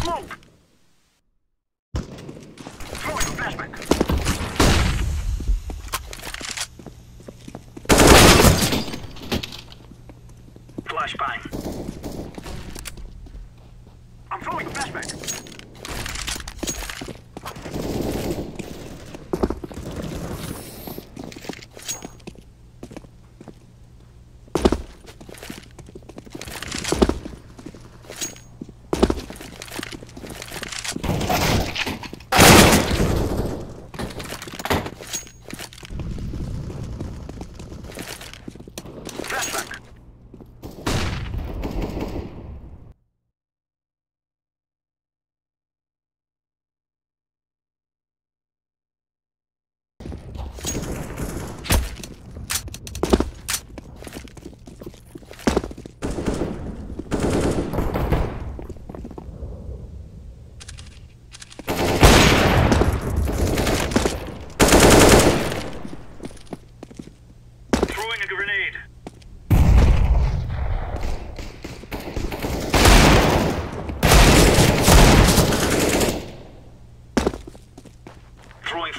Smoke! Throwing a flashback. Flashbang. I'm throwing a flashback.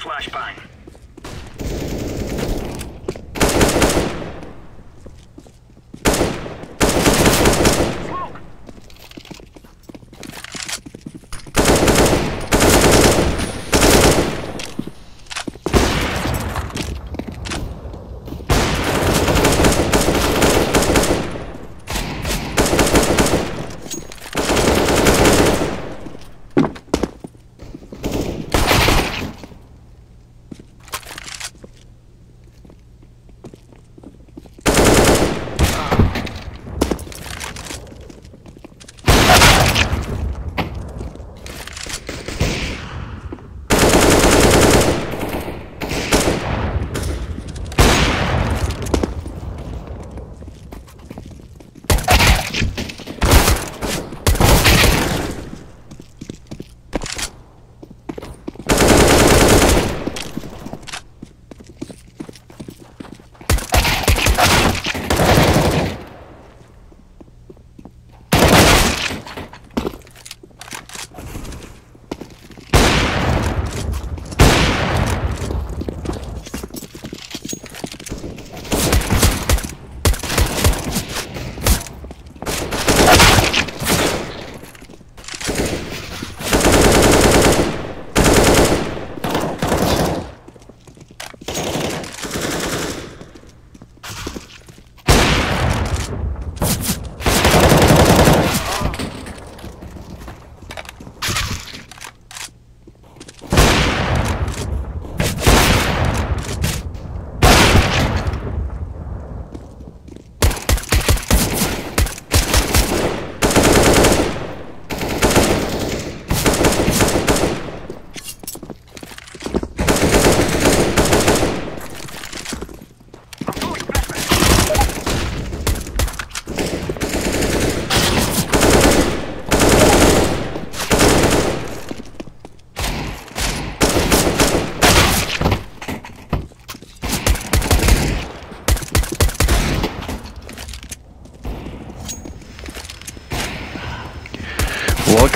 Flashbang. Smoke.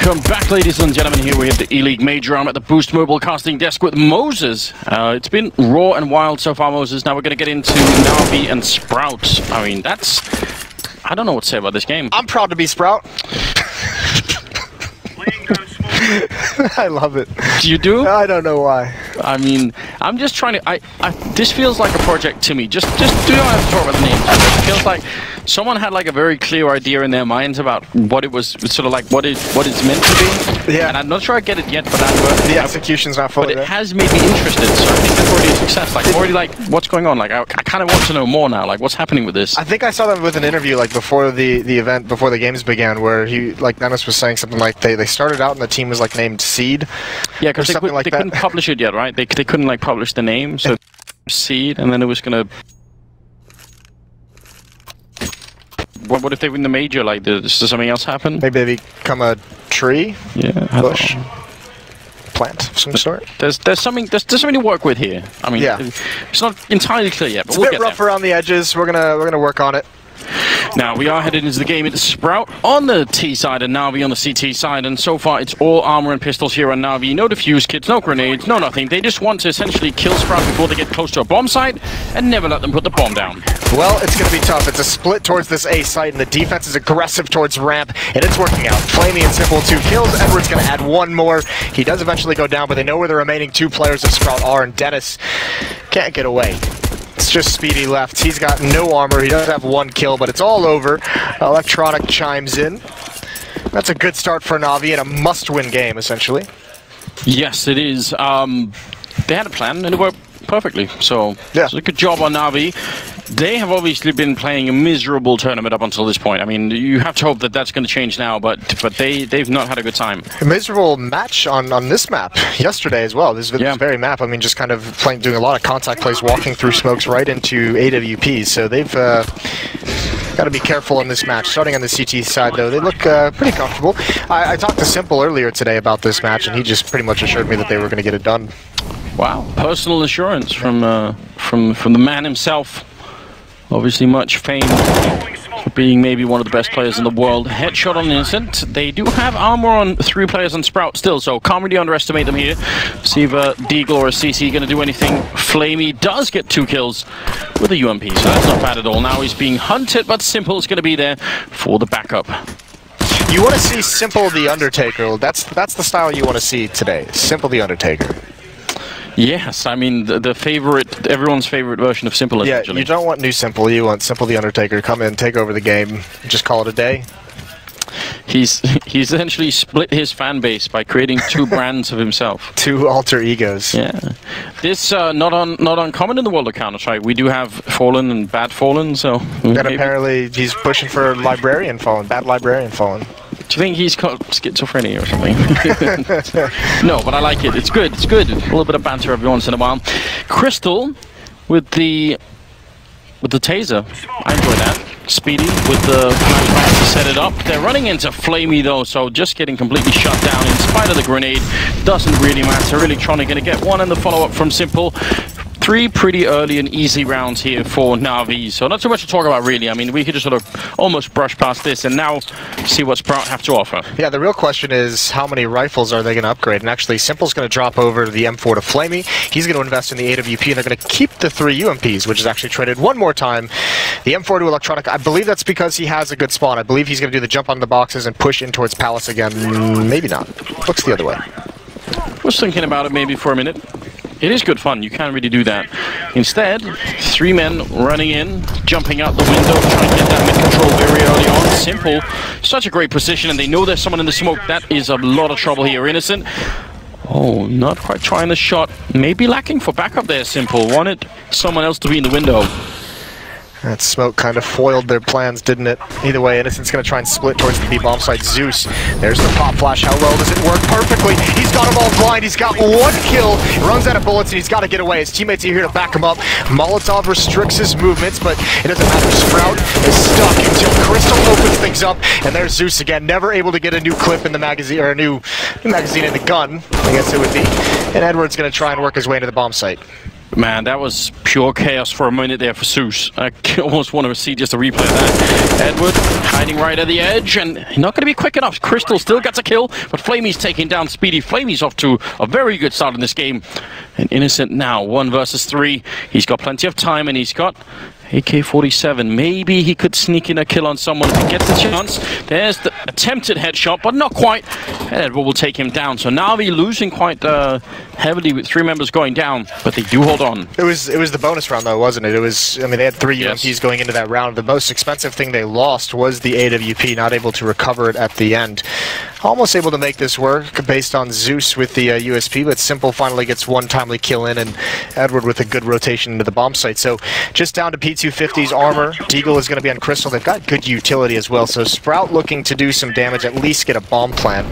Welcome back, ladies and gentlemen. Here we have the E-League Major. I'm at the Boost Mobile casting desk with Moses. It's been raw and wild so far, Moses. Now we're going to get into Navi and Sprout. I mean, that's... I don't know what to say about this game. I'm proud to be Sprout. I love it. You do? I don't know why. I mean, I'm just trying to... this feels like a project to me. Just do not have to talk about the names. It feels like someone had like a very clear idea in their minds about what it was, sort of like what it's meant to be. Yeah. And I'm not sure I get it yet, but the execution's not fully But it has made me interested, so I think that's already a success. Like, already, like, what's going on? Like, I kind of want to know more now. Like, what's happening with this? I think I saw them with an interview, like, before the event, before the games began, where he, like, Dennis was saying something like they started out and the team was, like, named Seed. Yeah, because they couldn't publish it yet, right? They couldn't, like, publish the name, so Seed, and then it was gonna... What if they win the major? Like, does something else happen? Maybe they become a tree? Yeah, bush? Plant of some sort? There's something to work with here. I mean, yeah. It's not entirely clear yet, but it's a bit rough around the edges. We're gonna work on it. Now we are headed into the game. It's Sprout on the T side and Na'Vi on the CT side, and so far it's all armor and pistols here on Na'Vi. No defuse kits, no grenades, no nothing. They just want to essentially kill Sprout before they get close to a bomb site and never let them put the bomb down. Well, it's going to be tough. It's a split towards this A site, and the defense is aggressive towards ramp, and it's working out. Flamey and Simple 2 kills. Edward's going to add one more. He does eventually go down, but they know where the remaining 2 players of Sprout are, and Dennis can't get away. It's just Speedy left. He's got no armor. He does have 1 kill, but it's all over. Electronic chimes in. That's a good start for Na'Vi and a must-win game, essentially. Yes, it is. They had a plan, and it worked perfectly. So, yeah. It's a good job on Na'Vi. They have obviously been playing a miserable tournament up until this point. I mean, you have to hope that that's going to change now, but they've not had a good time. A miserable match on this map yesterday as well. This very map. I mean, just kind of doing a lot of contact plays, walking through smokes right into AWPs. So they've got to be careful in this match. Starting on the CT side, though, they look pretty comfortable. I talked to Simple earlier today about this match, and he just pretty much assured me that they were going to get it done. Wow, personal assurance from the man himself. Obviously much famed for being maybe one of the best players in the world. Headshot on Innocent. They do have armor on 3 players on Sprout still, so can't really underestimate them here. See if Deagle or a CC going to do anything. Flamey does get 2 kills with a UMP, so that's not bad at all. Now he's being hunted, but Simple is going to be there for the backup. You want to see Simple the Undertaker. That's the style you want to see today. Simple the Undertaker. Yes, I mean the favorite, everyone's favorite version of Simple. Yeah, essentially. you don't want new Simple. You want Simple the Undertaker. Come in, take over the game, just call it a day. He's essentially split his fan base by creating 2 brands of himself. 2 alter egos. Yeah, this not uncommon in the world of Counter-Strike. We do have Fallen and Bad Fallen, so. And apparently he's pushing for Librarian Fallen, Bad Librarian Fallen. Do you think he's got schizophrenia or something? No, but I like it. It's good. It's good. A little bit of banter every once in a while. Crystal with the taser. I enjoy that. Speedy with the flashback to set it up. They're running into Flamey though, so just getting completely shut down in spite of the grenade. Doesn't really matter. Electronic going to get 1 in the follow-up from Simple. 3 pretty early and easy rounds here for Na'Vi, so not too much to talk about really. I mean, we could just sort of almost brush past this and now see what Sprout have to offer. Yeah, the real question is how many rifles are they going to upgrade? And actually, Simple's going to drop over the M4 to Flamey. He's going to invest in the AWP, and they're going to keep the 3 UMPs, which is actually traded 1 more time. The M4 to Electronic, I believe that's because he has a good spawn. I believe he's going to do the jump on the boxes and push in towards Palace again. Maybe not. Looks the other way. Was thinking about it maybe for a minute. It is good fun, you can't really do that. Instead, 3 men running in, jumping out the window, trying to get that mid-control very early on. Simple, such a great position, and they know there's someone in the smoke. That is a lot of trouble here. Innocent, oh, not quite trying the shot. Maybe lacking for backup there, Simple. Wanted someone else to be in the window. That smoke kind of foiled their plans, didn't it? Either way, Innocent's going to try and split towards the B-bomb site. Zeus, there's the pop flash. How well does it work? Perfectly. He's got them all blind. He's got 1 kill. He runs out of bullets, and he's got to get away. His teammates are here to back him up. Molotov restricts his movements, but it doesn't matter. Sprout is stuck until Crystal opens things up, and there's Zeus again. Never able to get a new clip in the magazine, or a new magazine in the gun, I guess it would be. And Edward's going to try and work his way into the bomb site. Man, that was pure chaos for a minute there for Zeus. I almost want to see just a replay of that. Edward hiding right at the edge, and not going to be quick enough. Crystal still gets a kill, but Flamey's taking down Speedy. Flamey's off to a very good start in this game. And Innocent now, 1 versus 3. He's got plenty of time, and he's got AK-47. Maybe he could sneak in a kill on someone if he gets the chance. There's the attempted headshot, but not quite. And Edward will take him down. So now they're losing quite heavily with 3 members going down, but they do hold on. It was the bonus round though, wasn't it? It was, I mean, they had 3 UMPs going into that round. The most expensive thing they lost was the AWP, not able to recover it at the end. Almost able to make this work based on Zeus with the USP, but Simple finally gets 1 timely kill in, and Edward with a good rotation into the bomb site. So just down to P250's armor. Deagle is going to be on Crystal. They've got good utility as well. So Sprout looking to do some damage, at least get a bomb plant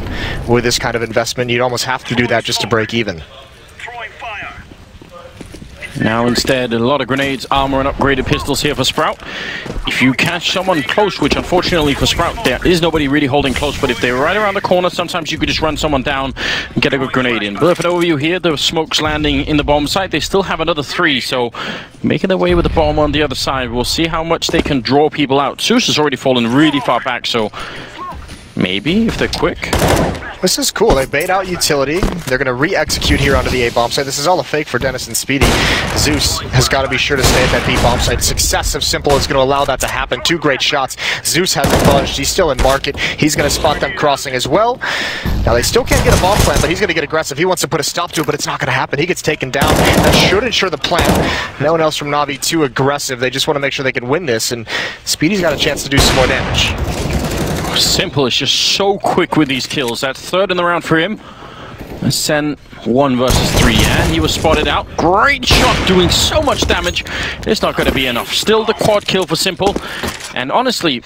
with this kind of investment. You'd almost have to do that just to break even. Now instead, a lot of grenades, armor, and upgraded pistols here for Sprout. If you catch someone close, which unfortunately for Sprout, there is nobody really holding close, but if they're right around the corner, sometimes you could just run someone down and get a good grenade in. But for an overview here, the smoke's landing in the bomb site. They still have another 3, so making their way with the bomb on the other side. We'll see how much they can draw people out. Zeus has already fallen really far back, so maybe if they're quick. This is cool. They bait out utility. They're going to re-execute here onto the A bomb site. This is all a fake for Dennis and Speedy. Zeus has got to be sure to stay at that B bomb site. Success of Simple is going to allow that to happen. 2 great shots. Zeus hasn't budged. He's still in market. He's going to spot them crossing as well. Now they still can't get a bomb plant, but he's going to get aggressive. He wants to put a stop to it, but it's not going to happen. He gets taken down. That should ensure the plant. No one else from Na'Vi too aggressive. They just want to make sure they can win this, and Speedy's got a chance to do some more damage. Simple is just so quick with these kills. That's 3rd in the round for him. Sen 1 versus 3, and he was spotted out. Great shot, doing so much damage. It's not going to be enough. Still the quad kill for Simple. And honestly,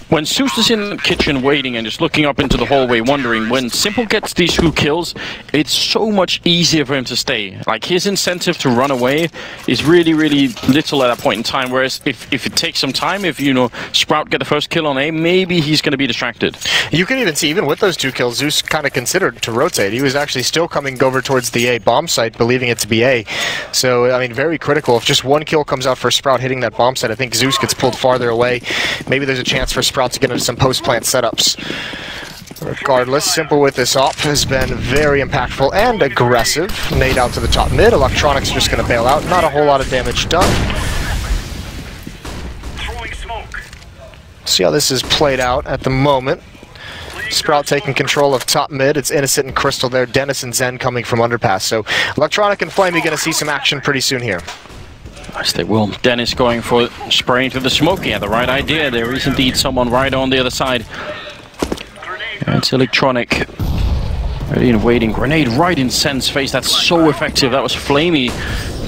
when Zeus is in the kitchen waiting and just looking up into the hallway wondering, when Simple gets these 2 kills, it's so much easier for him to stay. Like, his incentive to run away is really, really little at that point in time, whereas if it takes some time, if, you know, Sprout get the first kill on A, maybe he's going to be distracted. You can even see, even with those 2 kills, Zeus kind of considered to rotate. He was actually still coming over towards the A bomb site, believing it to be A. So, I mean, very critical. If just 1 kill comes out for Sprout hitting that bomb site, I think Zeus gets pulled farther away. Maybe there's a chance for Sprout to get into some post-plant setups. Regardless, Simple with this op has been very impactful and aggressive. Nade out to the top mid. Electronics just going to bail out. Not a whole lot of damage done. See how this is played out at the moment. Sprout taking control of top mid. It's Innocent and Crystal there. Dennis and Zen coming from underpass. So Electronic and Flamey going to see some action pretty soon here. Yes, they will. Dennis going for spraying through the smoke. He had the right idea. There is indeed someone right on the other side. And it's Electronic. Ready and waiting. Grenade right in Sen's face. That's so effective. That was Flamey.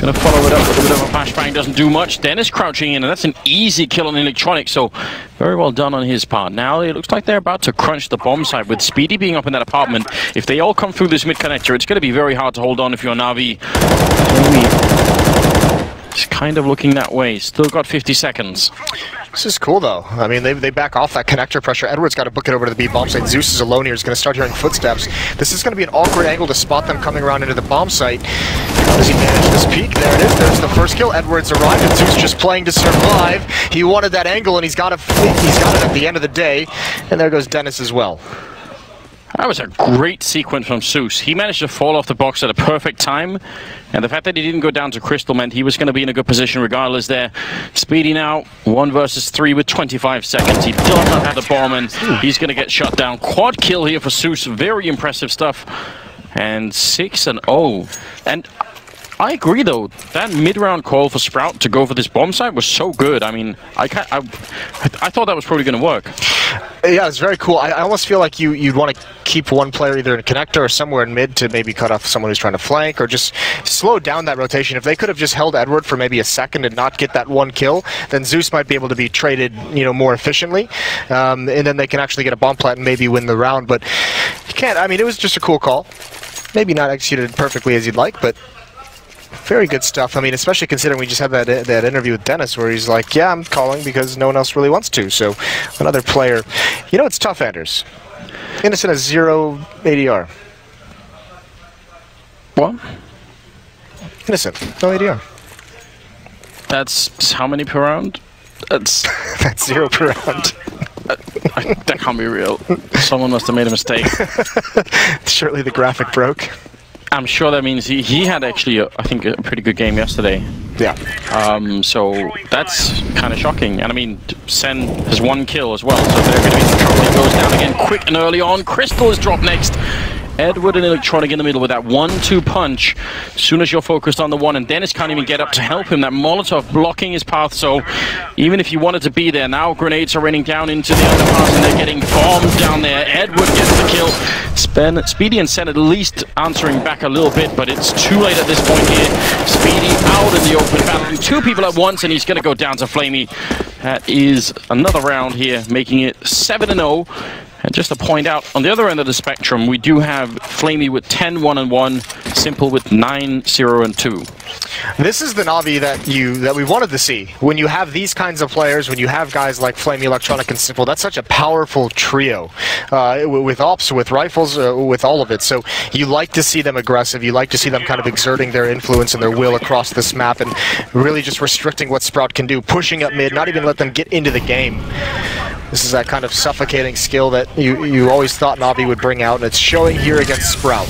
Gonna follow it up with a bit of a flashbang. Doesn't do much. Dennis crouching in, and that's an easy kill on Electronic. So very well done on his part. Now it looks like they're about to crunch the bomb site with Speedy being up in that apartment. If they all come through this mid connector, it's gonna be very hard to hold on if you're Na'Vi. It's kind of looking that way. Still got 50 seconds. This is cool, though. I mean, they back off that connector pressure. Edward's got to book it over to the B bomb site. Zeus is alone here. He's going to start hearing footsteps. This is going to be an awkward angle to spot them coming around into the bomb site. How does he manage this peek? There it is. There's the first kill. Edward's arrived, and Zeus just playing to survive. He wanted that angle, and he's got it at the end of the day. And there goes Dennis as well. That was a great sequence from Zeus. He managed to fall off the box at a perfect time, and the fact that he didn't go down to Crystal meant he was going to be in a good position regardless there. Speedy now, 1 versus 3 with 25 seconds. He does not have the bomb, and he's going to get shut down. Quad kill here for Zeus. Very impressive stuff. And 6-0. And I agree, though. That mid-round call for Sprout to go for this bomb site was so good. I mean, I thought that was probably going to work. Yeah, it's very cool. I almost feel like you'd want to keep one player either in a connector or somewhere in mid to maybe cut off someone who's trying to flank, or just slow down that rotation. If they could have just held Edward for maybe a second and not get that 1 kill, then Zeus might be able to be traded, you know, more efficiently, and then they can actually get a bomb plant and maybe win the round. But you can't. I mean, it was just a cool call. Maybe not executed perfectly as you'd like, but very good stuff. I mean, especially considering we just had that interview with Dennis where he's like, yeah, I'm calling because no one else really wants to. So another player. You know, it's tough, Anders. Innocent has 0 ADR. What? Innocent, no ADR. That's how many per round? That's 0 per round. That can't be real. Someone must have made a mistake. Surely the graphic broke. I'm sure that means he had actually, I think, a pretty good game yesterday. Yeah. So that's kind of shocking. And I mean, Sen has 1 kill as well, so they're going to be in trouble. He goes down again quick and early on. Crystal is dropped next. Edward and Electronic in the middle with that 1-2 punch. As soon as you're focused on the 1, and Dennis can't even get up to help him. That Molotov blocking his path, so even if he wanted to be there, now grenades are raining down into the underpass and they're getting bombed down there. Edward gets the kill. Speedy and Sen at least answering back a little bit, but it's too late at this point here. Speedy out in the open, battling 2 people at once, and he's going to go down to Flamey. That is another round here, making it 7-0. And just to point out, on the other end of the spectrum, we do have FREEE with 10, 1 and 1, Simple with 9, 0 and 2. This is the Na'Vi that we wanted to see. When you have these kinds of players, when you have guys like FREEE, Electronic, and Simple, that's such a powerful trio. With ops, with rifles, with all of it. So you like to see them aggressive. You like to see them kind of exerting their influence and their will across this map and really just restricting what Sprout can do, pushing up mid, not even let them get into the game. This is that kind of suffocating skill that you always thought Na'Vi would bring out, and it's showing here against Sprout.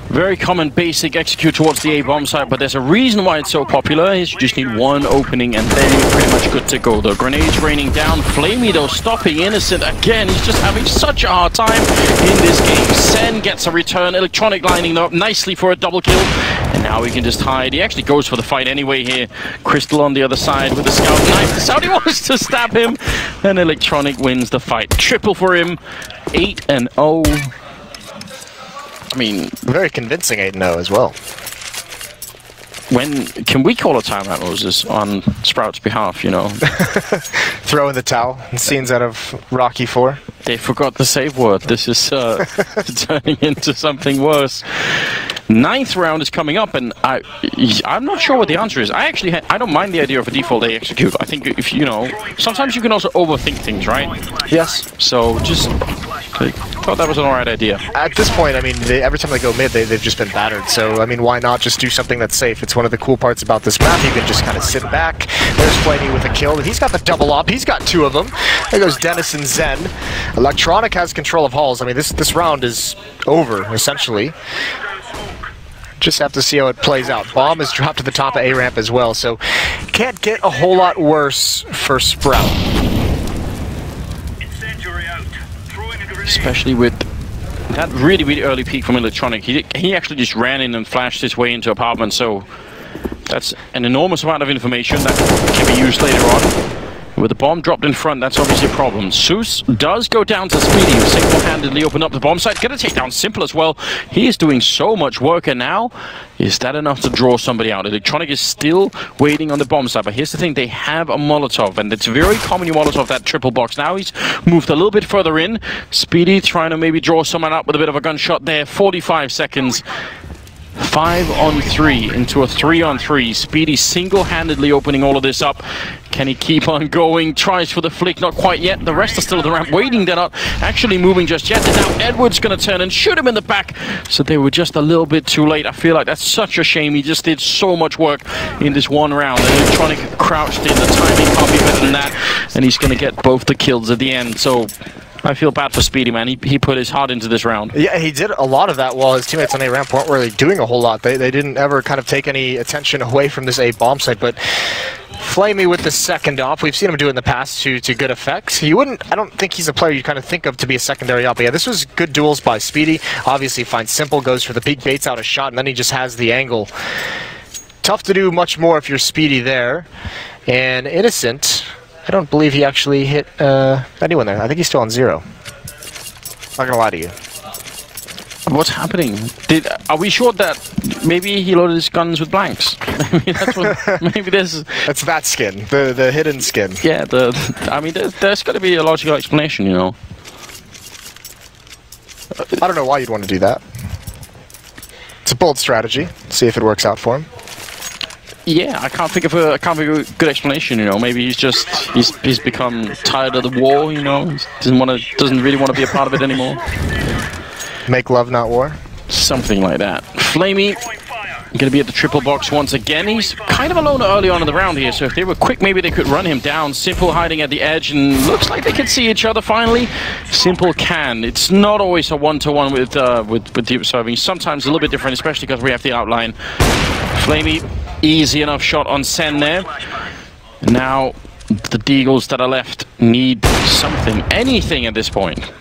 Very common basic execute towards the A bomb site, but there's a reason why it's so popular. Is you just need one opening and then you're pretty much good to go. The grenades raining down. FREEE though stopping Innocent again. He's just having such a hard time in this game. Sen gets a return. Electronic lining up nicely for a double kill. And now he can just hide. He actually goes for the fight anyway here. Crystal on the other side with the scout knife. The Saudi wants to stab him. And Electronic wins the fight. Triple for him. 8-0. I mean, very convincing 8-0 as well. When can we call a timeout, Moses, on Sprout's behalf, you know? Throw in the towel. Scenes out of Rocky 4. They forgot the save word. This is turning into something worse. 9th round is coming up, and I'm not sure what the answer is. I don't mind the idea of a default A execute. I think if you know, sometimes you can also overthink things, right? Yes. So just thought that was an alright idea. At this point, I mean, every time they go mid, they've just been battered. So I mean, why not just do something that's safe? It's one of the cool parts about this map. You can just kind of sit back. There's FREEE with a kill. He's got the double up. He's got 2 of them. There goes Dennis and Zen. Electronic has control of halls. I mean, this round is over essentially. Just have to see how it plays out. Bomb is dropped to the top of A ramp as well, so can't get a whole lot worse for Sprout. Especially with that really, really early peek from Electronic. He actually just ran in and flashed his way into apartment, so that's an enormous amount of information that can be used later on. With the bomb dropped in front, that's obviously a problem. Zeus does go down to Speedy, who single-handedly opened up the bomb site. Gonna take down Simple as well. He is doing so much work, and now, is that enough to draw somebody out? Electronic is still waiting on the bomb site, but here's the thing, they have a Molotov, and it's very common you Molotov that triple box. Now he's moved a little bit further in. Speedy trying to maybe draw someone out with a bit of a gunshot there. 45 seconds. 5-on-3 into a 3-on-3. Speedy single-handedly opening all of this up. Can he keep on going? Tries for the flick, not quite yet. The rest are still at the ramp waiting. They're not actually moving just yet. And now Edward's going to turn and shoot him in the back. So they were just a little bit too late. I feel like that's such a shame. He just did so much work in this one round. And Electronic crouched in. The timing can't be better than that. And he's going to get both the kills at the end. So I feel bad for Speedy, man. He put his heart into this round. Yeah, he did a lot of that while his teammates on A ramp weren't really doing a whole lot. They didn't ever kind of take any attention away from this A bomb site, but FREEE with the second op. We've seen him do it in the past to good effect. I don't think he's a player you kind of think of to be a secondary op. But yeah, this was good duels by Speedy. Obviously finds Simple, goes for the peek, baits out a shot, and then he just has the angle. Tough to do much more if you're Speedy there. And Innocent, I don't believe he actually hit anyone there. I think he's still on 0. Not gonna lie to you. What's happening? Are we sure that maybe he loaded his guns with blanks? Maybe that's what. Maybe there's. That's that skin, the hidden skin. Yeah, I mean, there's got to be a logical explanation, you know. I don't know why you'd want to do that. It's a bold strategy. See if it works out for him. Yeah, I can't think of a good explanation. You know, maybe he's become tired of the war. You know, doesn't really want to be a part of it anymore. Make love, not war. Something like that. FREEE going to be at the triple box once again. He's kind of alone early on in the round here, so if they were quick, maybe they could run him down. Simple hiding at the edge, and looks like they can see each other finally. Simple can. It's not always a one-to-one with the observing. Sometimes a little bit different, especially because we have the outline. FREEE, easy enough shot on Sen there. Now the Deagles that are left need something, anything at this point.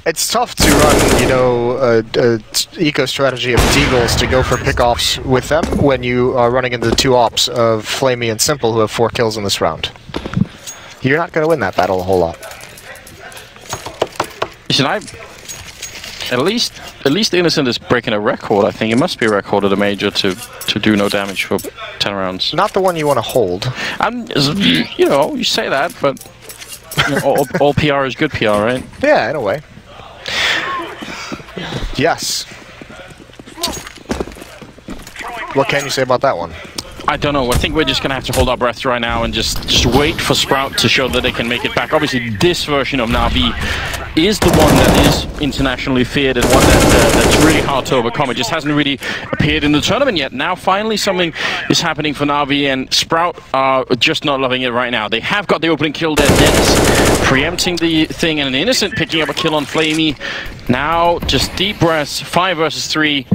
It's tough to run, you know, a eco strategy of Deagles to go for pickoffs with them when you are running into the 2 ops of FREEE and Simple, who have 4 kills in this round. You're not going to win that battle a whole lot. Listen, at least Innocent is breaking a record. I think it must be a record at a major to do no damage for 10 rounds. Not the one you want to hold. You know, you say that, but All PR is good PR, right? Yeah, in a way. Yes. What can you say about that one? I don't know. I think we're just going to have to hold our breath right now and just wait for Sprout to show that they can make it back. Obviously, this version of Na'Vi is the one that is internationally feared and one that's really hard to overcome. It just hasn't really appeared in the tournament yet. Now, finally, something is happening for Na'Vi, and Sprout are just not loving it right now. They have got the opening kill there. Dennis preempting the thing, and an Innocent picking up a kill on Flamey. Now, just deep breaths, 5 versus 3.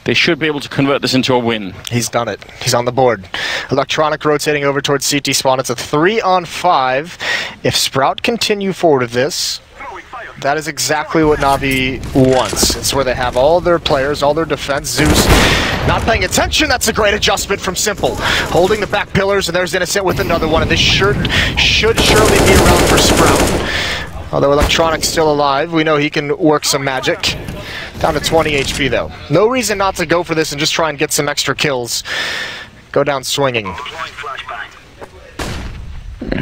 They should be able to convert this into a win. He's done it. He's on the board. Electronic rotating over towards CT spawn. It's a 3-on-5. If Sprout continue forward with this, that is exactly what Na'Vi wants. It's where they have all their players, all their defense. Zeus not paying attention. That's a great adjustment from Simple. Holding the back pillars, and there's Innocent with another one. And this should surely be around for Sprout. Although Electronic's still alive, we know he can work some magic. Down to 20 HP though. No reason not to go for this and just try and get some extra kills. Go down swinging.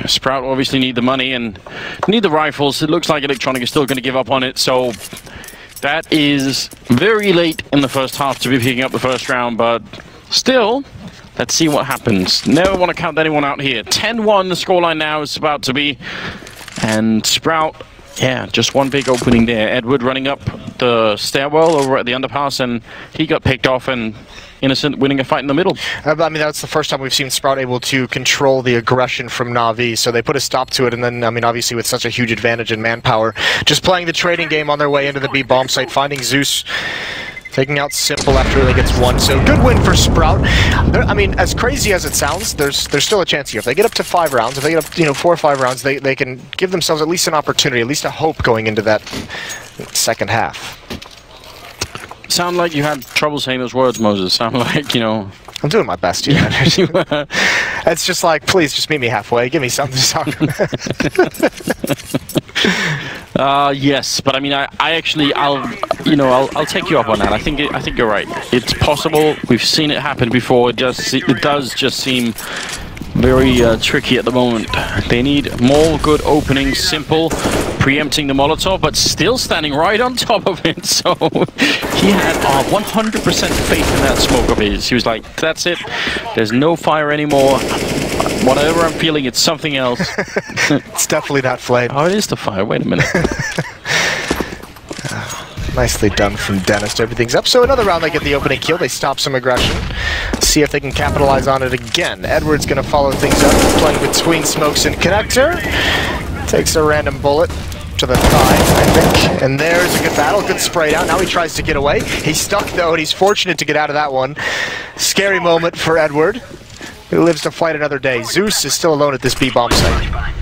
Sprout obviously need the money and need the rifles. It looks like Electronic is still going to give up on it, so that is very late in the first half to be picking up the first round, but still, let's see what happens. Never want to count anyone out here. 10-1 the scoreline now is about to be, and Sprout, yeah, just one big opening there. Edward running up the stairwell over at the underpass, and he got picked off, and Innocent winning a fight in the middle. I mean, that's the first time we've seen Sprout able to control the aggression from Na'Vi, so they put a stop to it, and then, I mean, obviously with such a huge advantage in manpower, just playing the trading game on their way into the B bomb site, finding Zeus, taking out Simple after he only gets one, so good win for Sprout. I mean, as crazy as it sounds, there's still a chance here. If they get up to 5 rounds, if they get up, 4 or 5 rounds, they can give themselves at least an opportunity, at least a hope going into that second half. Sound like you had trouble saying those words, Moses. Sound like, I'm doing my best, It's just like, please just meet me halfway. Give me something to talk about. Yes, but I mean, I'll take you up on that. I think you're right. It's possible. We've seen it happen before. It does just seem very tricky at the moment. They need more good openings. Simple preempting the Molotov, but still standing right on top of it. So he had 100% faith in that smoke of his. He was like, that's it. There's no fire anymore. Whatever I'm feeling, it's something else. It's definitely not flame. Oh, it is the fire. Wait a minute. Nicely done from Dennis. Everything's up. So another round, they get the opening kill. They stop some aggression. See if they can capitalize on it again. Edward's going to follow things up, playing between smokes and connector. Takes a random bullet to the thigh, I think. And there's a good battle. Good spray down. Now he tries to get away. He's stuck, though, and he's fortunate to get out of that one. Scary moment for Edward, who lives to fight another day. Zeus is still alone at this B-bomb site.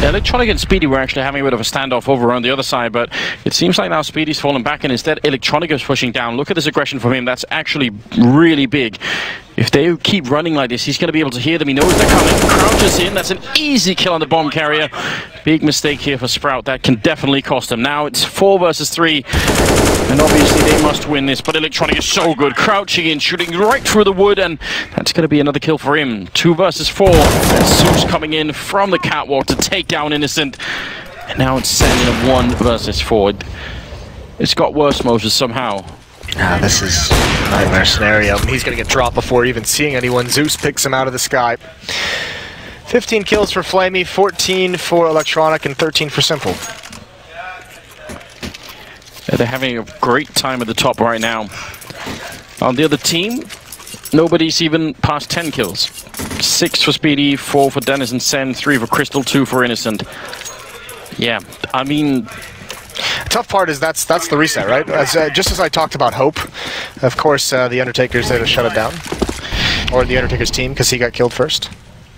Yeah, Electronic and Speedy were actually having a bit of a standoff over on the other side, but it seems like now Speedy's fallen back, and instead Electronic is pushing down. Look at this aggression from him. That's actually really big. If they keep running like this, he's going to be able to hear them. He knows they're coming. Crouches in. That's an easy kill on the bomb carrier. Big mistake here for Sprout. That can definitely cost him. Now it's 4 versus 3, and obviously they must win this, but Electronic is so good. Crouching in, shooting right through the wood, and that's going to be another kill for him. 2 versus 4. And Zeus coming in from the catwalk to take down Innocent. And now it's standing at 1 versus 4. It's got worse, Moses, somehow. This is a nightmare scenario. He's going to get dropped before even seeing anyone. Zeus picks him out of the sky. 15 kills for Flamey, 14 for Electronic, and 13 for Simple. Yeah, they're having a great time at the top right now. On the other team, nobody's even past 10 kills. 6 for Speedy, 4 for Dennis and Sen, 3 for Crystal, 2 for Innocent. Yeah, I mean... Tough part is that's the reset, right? Just as I talked about hope, of course, the Undertaker's there to shut it down, or the Undertaker's team, because he got killed first.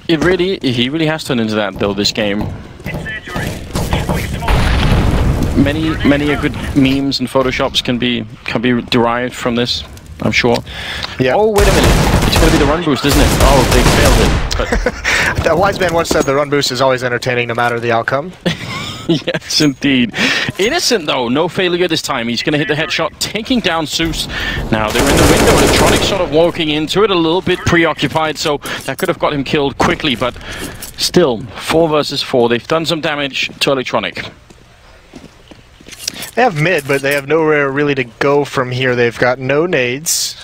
He really has turned into that though. This game. Many a good memes and photoshops can be derived from this, I'm sure. Yeah. Oh wait a minute, it's going to be the run boost, isn't it? Oh, they failed it. But that wise man once said the run boost is always entertaining, no matter the outcome. Yes, indeed. Innocent, though. No failure this time. He's going to hit the headshot, taking down Zeus. Now, they're in the window. Electronic sort of walking into it, a little bit preoccupied, so that could have got him killed quickly, but still, 4 versus 4. They've done some damage to Electronic. They have mid, but they have nowhere really to go from here. They've got no nades.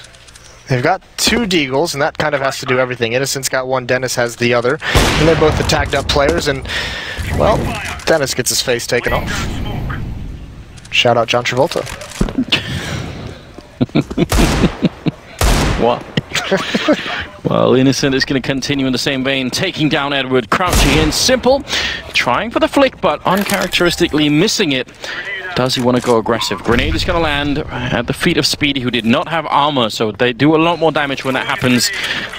They've got 2 deagles, and that kind of has to do everything. Innocent's got 1, Dennis has the other. And they're both the tagged up players, and, well, Dennis gets his face taken off. Shout out John Travolta. What? Well, Innocent is going to continue in the same vein, taking down Edward, crouching in, Simple, trying for the flick, but uncharacteristically missing it. Does he want to go aggressive? Grenade is going to land at the feet of Speedy, who did not have armor, so they do a lot more damage when that happens.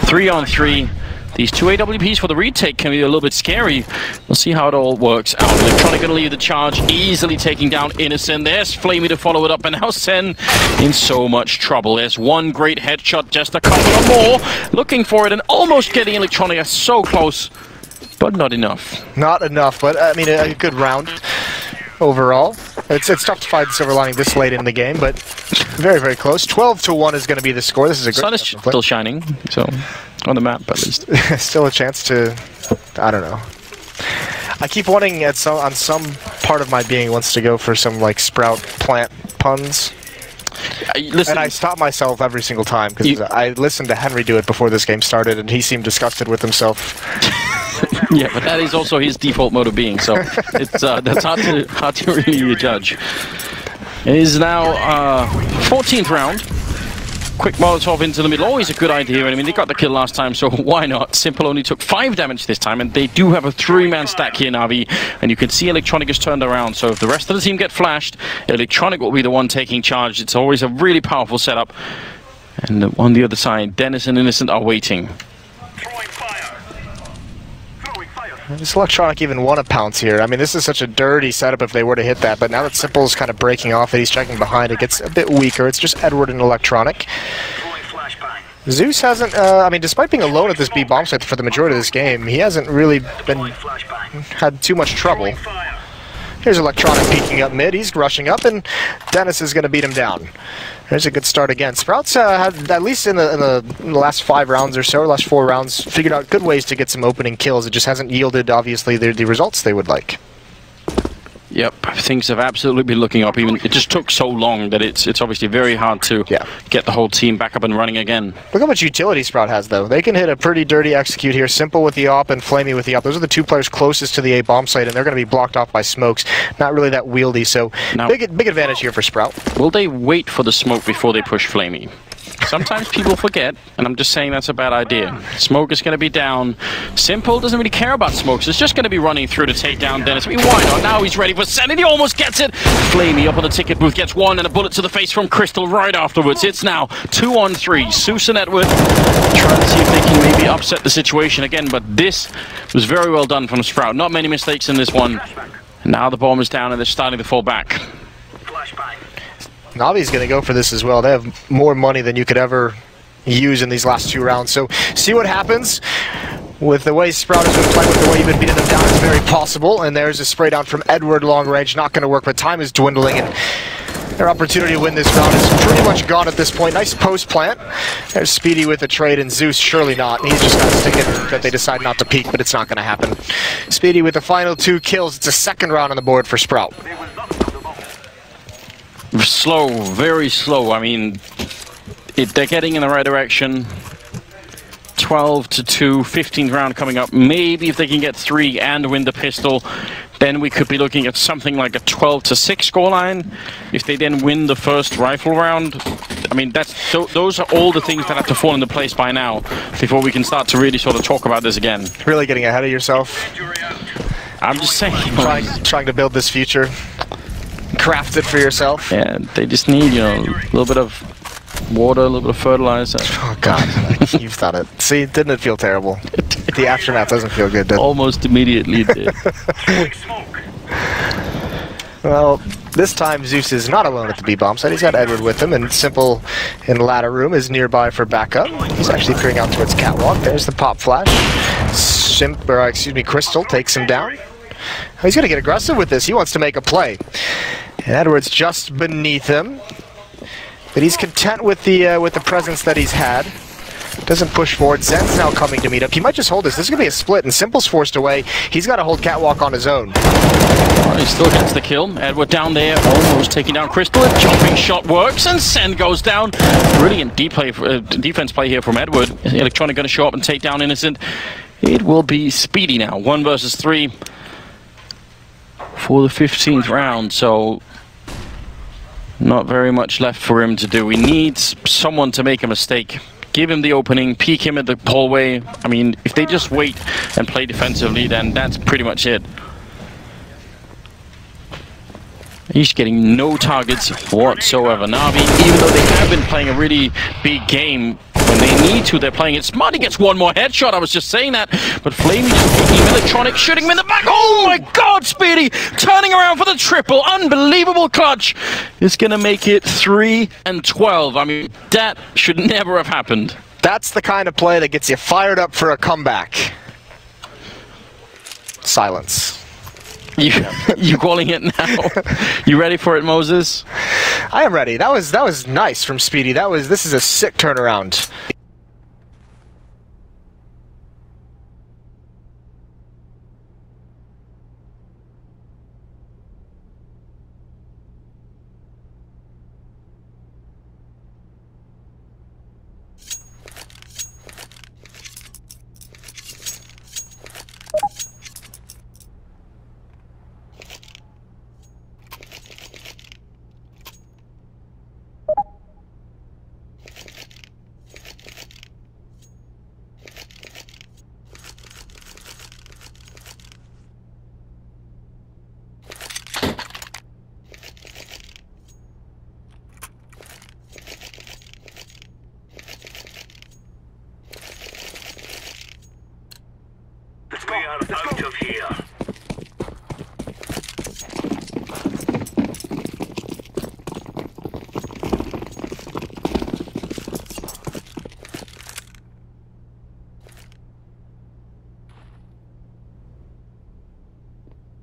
3 on 3. These 2 AWPs for the retake can be a little bit scary. We'll see how it all works out. Electronic going to leave the charge, easily taking down Innocent. There's Flamey to follow it up, and now Sen in so much trouble. There's 1 great headshot, just a couple of more. Looking for it and almost getting Electronic so close, but not enough. Not enough, but I mean, a good round overall. It's tough to find silver lining this late in the game, but very, very close. 12-1 is going to be the score. This is a great sun is still shining, so on the map at least. Still a chance to, I don't know. I keep wanting on some part of my being wants to go for some like sprout plant puns. And I stop myself every single time because I listened to Henry do it before this game started, and he seemed disgusted with himself. Yeah, but that is also his default mode of being, so it's that's hard to really judge. It is now 14th round. Quick Molotov into the middle, always a good idea. I mean, they got the kill last time, so why not? Simple only took 5 damage this time, and they do have a 3-man stack here, Navi. And you can see Electronic is turned around, so if the rest of the team get flashed, Electronic will be the one taking charge. It's always a really powerful setup. And on the other side, Dennis and Innocent are waiting. Does Electronic even want to pounce here? I mean, this is such a dirty setup if they were to hit that, but now that Simple's kind of breaking off and he's checking behind, it gets a bit weaker. It's just Edward and Electronic. Zeus hasn't, I mean, despite being alone at this B bomb site for the majority of this game, he hasn't really had too much trouble. Here's Electronic peeking up mid, he's rushing up, and Dennis is going to beat him down. There's a good start again. Sprouts had, at least in the last 5 rounds or so, last 4 rounds, figured out good ways to get some opening kills. It just hasn't yielded, obviously, the results they would like. Yep, things have absolutely been looking up. Even it just took so long that it's obviously very hard to get the whole team back up and running again. Look how much utility Sprout has, though. They can hit a pretty dirty execute here. Simple with the op and Flamey with the op. Those are the 2 players closest to the A bomb site, and they're going to be blocked off by smokes. Not really that wieldy, so now, big advantage here for Sprout. Will they wait for the smoke before they push Flamey? Sometimes people forget, and I'm just saying that's a bad idea. Smoke is going to be down. Simple doesn't really care about smokes. It's just going to be running through to take down Dennis. I mean, why not? Now he's ready for Sen, and he almost gets it. Flamey up on the ticket booth gets 1, and a bullet to the face from Crystal right afterwards. It's now 2 on 3. Zeus and Edward trying to see if they can maybe upset the situation again, but this was very well done from Sprout. Not many mistakes in this one. Now the bomb is down, and they're starting to fall back. Navi's going to go for this as well. They have more money than you could ever use in these last 2 rounds. So see what happens. With the way Sprout has been playing, with the way you've been beating them down, it's very possible. And there's a spray down from Edward long range. Not going to work, but time is dwindling. And their opportunity to win this round is pretty much gone at this point. Nice post plant. There's Speedy with a trade, and Zeus surely not. He's just got to stick it that they decide not to peek, but it's not going to happen. Speedy with the final 2 kills. It's a 2nd round on the board for Sprout. Slow, very slow. I mean, they're getting in the right direction. 12-2, 15th round coming up. Maybe if they can get 3 and win the pistol, then we could be looking at something like a 12-6 scoreline. If they then win the first rifle round, I mean, those are all the things that have to fall into place by now before we can start to really sort of talk about this again. Really getting ahead of yourself. I'm just saying. Trying to build this future. Craft it for yourself. Yeah, they just need, a little bit of water, a little bit of fertilizer. Oh god, you've done it. See, didn't it feel terrible? The aftermath doesn't feel good, did it? Almost immediately it did. Well, this time Zeus is not alone at the B bomb site. He's got Edward with him, and Simple in the ladder room is nearby for backup. He's actually peering out towards Catwalk. There's the pop flash. Crystal takes him down. He's going to get aggressive with this. He wants to make a play. And Edwards just beneath him. But he's content with the presence that he's had. Doesn't push forward. Zen's now coming to meet up. He might just hold this. This is going to be a split, and Simple's forced away. He's got to hold Catwalk on his own. Well, he still gets the kill. Edward down there, almost taking down Crystal. A jumping shot works, and Sen goes down. Brilliant defense play here from Edward. Electronic going to show up and take down Innocent. It will be Speedy now. 1 versus 3 for the 15th round, so not very much left for him to do. He needs someone to make a mistake. Give him the opening, peek him at the hallway. I mean, if they just wait and play defensively, then that's pretty much it. He's getting no targets whatsoever. Na'Vi, even though they have been playing a really big game, when they need to, they're playing it smart. He gets one more headshot, I was just saying that. But Flamey just picking him, Electronic, shooting him in the back. Oh my god, Speedy! Turning around for the triple. Unbelievable clutch. It's going to make it 3 and 12. I mean, that should never have happened. That's the kind of play that gets you fired up for a comeback. Silence. You calling it now? You ready for it, Moses? I am ready. That was nice from Speedy. This is a sick turnaround. We are out of here.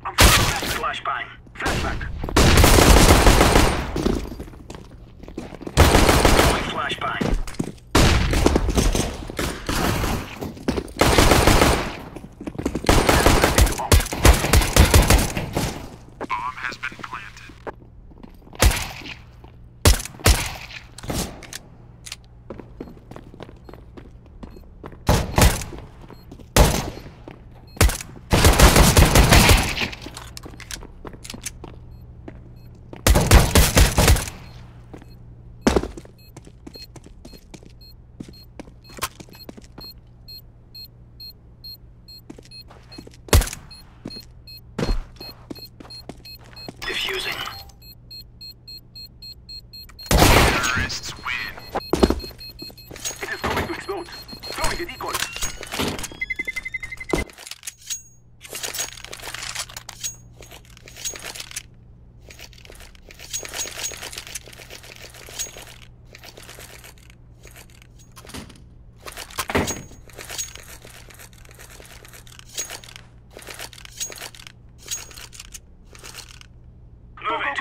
I'm flashbang. Flashback. Flashbang. Diffusing. Terrorists win. It is going to explode. Throwing a decoy.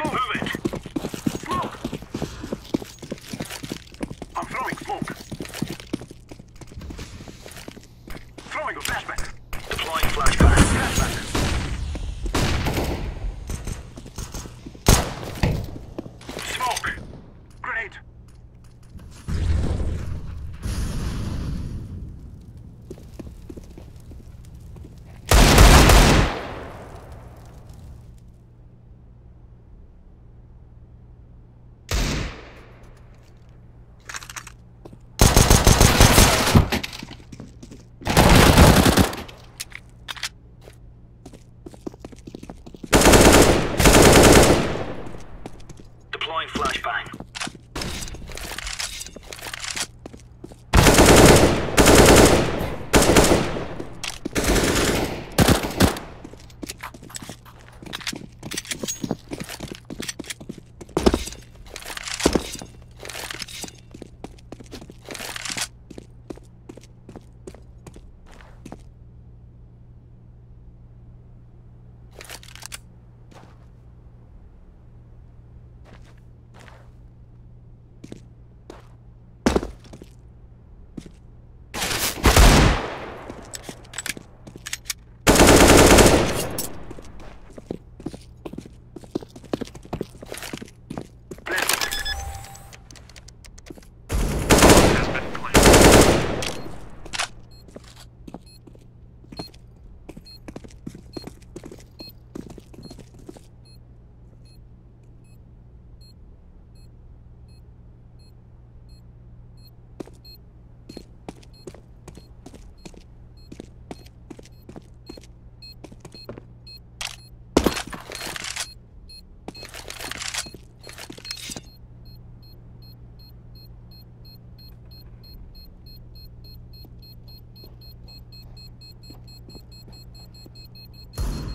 Move it! Smoke! I'm throwing smoke. Throwing a flashback. Deploying flashback. Flashback. Smoke! Grenade! Flashbang.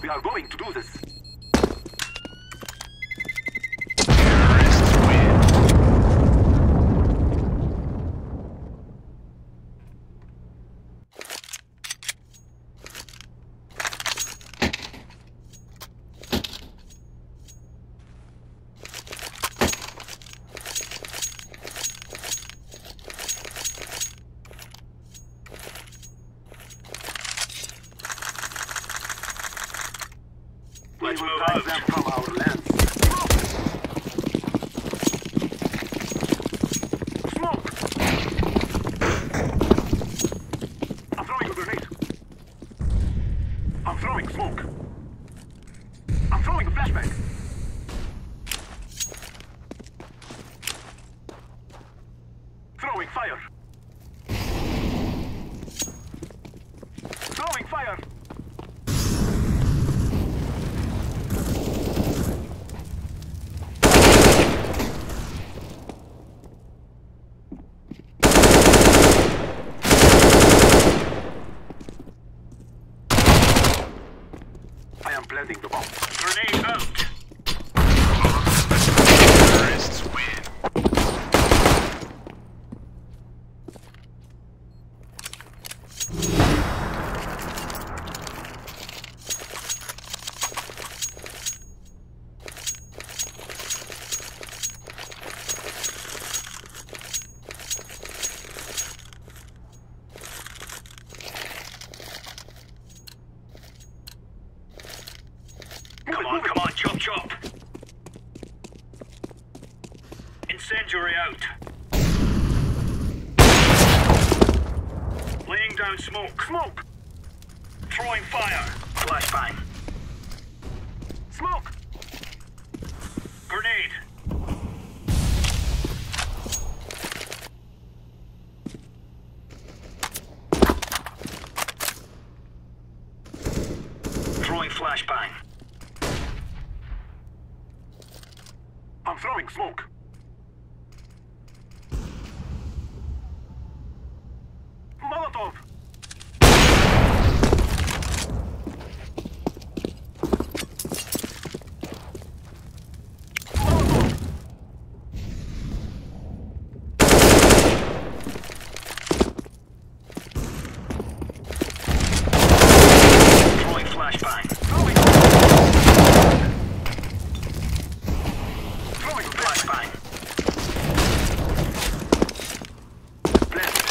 We are going to do this. Let's We will move drive out. them from our lands. Smoke! I'm throwing a grenade. I'm throwing smoke. I'm throwing a flashbang. Throwing fire. Throwing fire. I am planting the bomb. Grenade out. Terrorists win. Come on, chop chop. Incendiary out. Laying down smoke. Smoke! Throwing fire. Flashbang. Smoke! Grenade. Throwing flashbang. I'm throwing smoke. Molotov! Molotov! Throwing flashbang. Throwing! Throwing Flashbang. blast.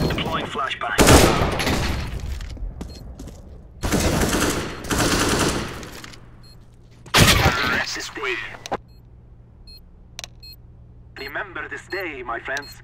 Deploying flashbang. This day. Remember this day, my friends.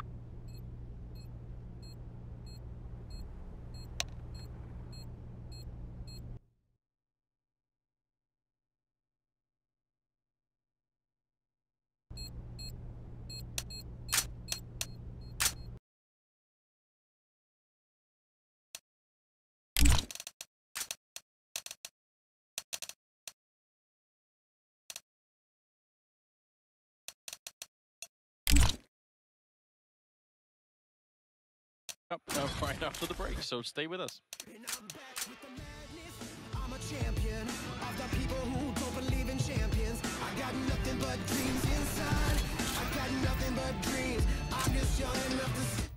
Up right after the break, so stay with us. And I'm back with the madness. I'm a champion of the people who don't believe in champions. I got nothing but dreams inside. I got nothing but dreams. I'm just young enough to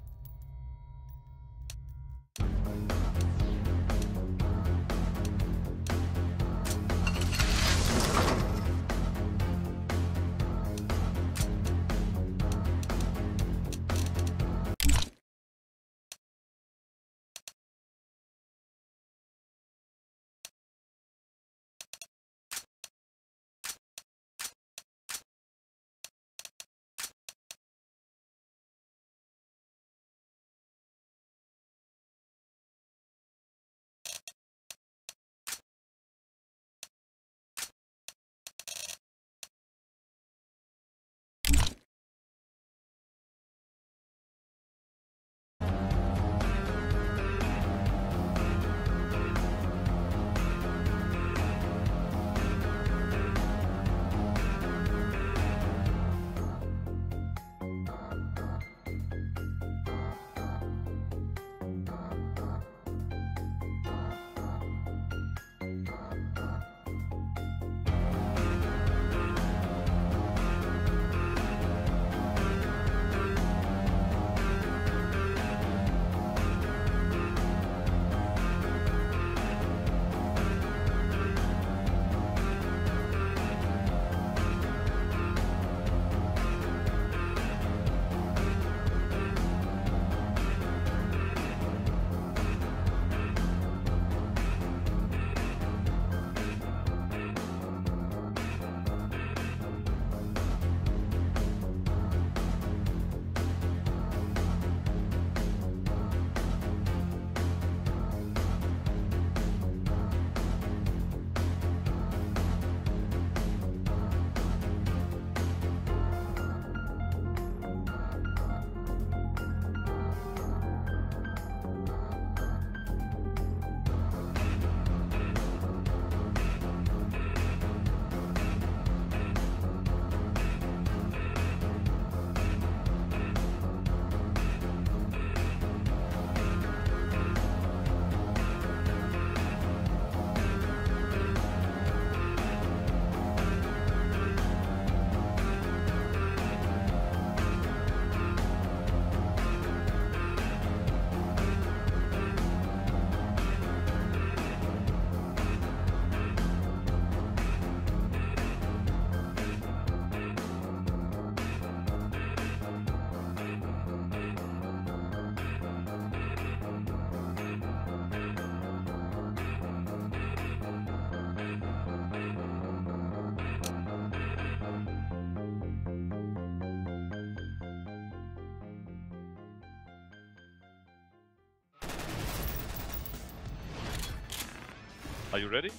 Are you ready?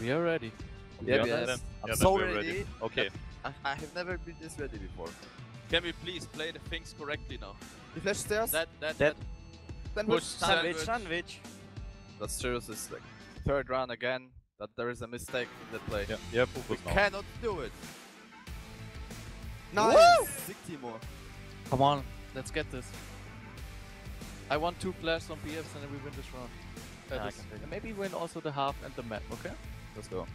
We are ready. Yeah, Yeah, yes. then- I'm yeah, then so we're ready. Okay. I have never been this ready before. Can we please play the things correctly now? The flash stairs? That Then push sandwich. That's seriously like third round again. That there is a mistake in the play. Yeah, focus now. Cannot do it. nice. 60 more. Come on, let's get this. I want 2 flash on PFs and then we win this round. And maybe win also the half and the map, okay? Let's go.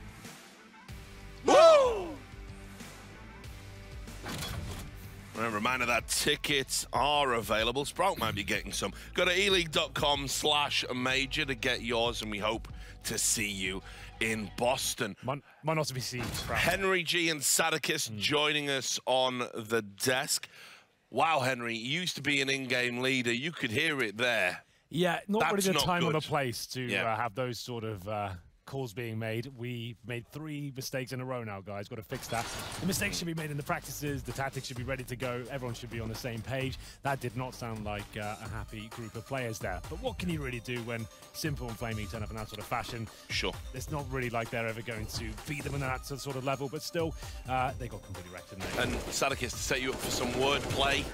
Reminder that tickets are available. Sprout might be getting some. Go to eleague.com/major to get yours, and we hope to see you in Boston. Might not be seen. Henry G and Sadakis joining us on the desk. Wow, Henry, you used to be an in-game leader. You could hear it there. Yeah, not That's really the not time or good. the place to Yeah. have those sort of calls being made. We made 3 mistakes in a row now, guys. Got to fix that. The mistakes should be made in the practices. The tactics should be ready to go. Everyone should be on the same page. That did not sound like a happy group of players there. But what can you really do when Simple and Flamey turn up in that sort of fashion? Sure. It's not really like they're ever going to beat them in that sort of level, but still, they got completely wrecked, didn't they? And Sadakis, to set you up for some wordplay,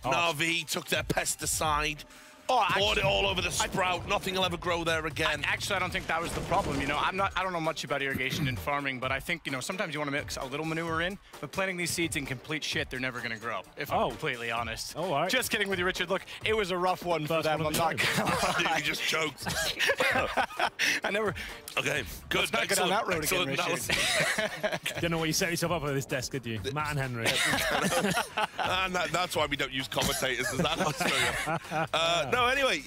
Na'Vi took their pesticide, poured it all over the sprout. Nothing will ever grow there again. Actually, I don't think that was the problem. You know, I don't know much about irrigation and farming, but I think, you know, sometimes you want to mix a little manure in, but planting these seeds in complete shit, they're never going to grow, if I'm completely honest. Oh, all right. Just kidding with you, Richard. Look, it was a rough one for them. I'm not gonna lie. You just choked. I never... Okay, good. Let's not go down that road again, Excellent. Richard. Don't know what you set yourself up at this desk, did you? Matt and Henry. And that's why we don't use commentators. Is that no, anyway.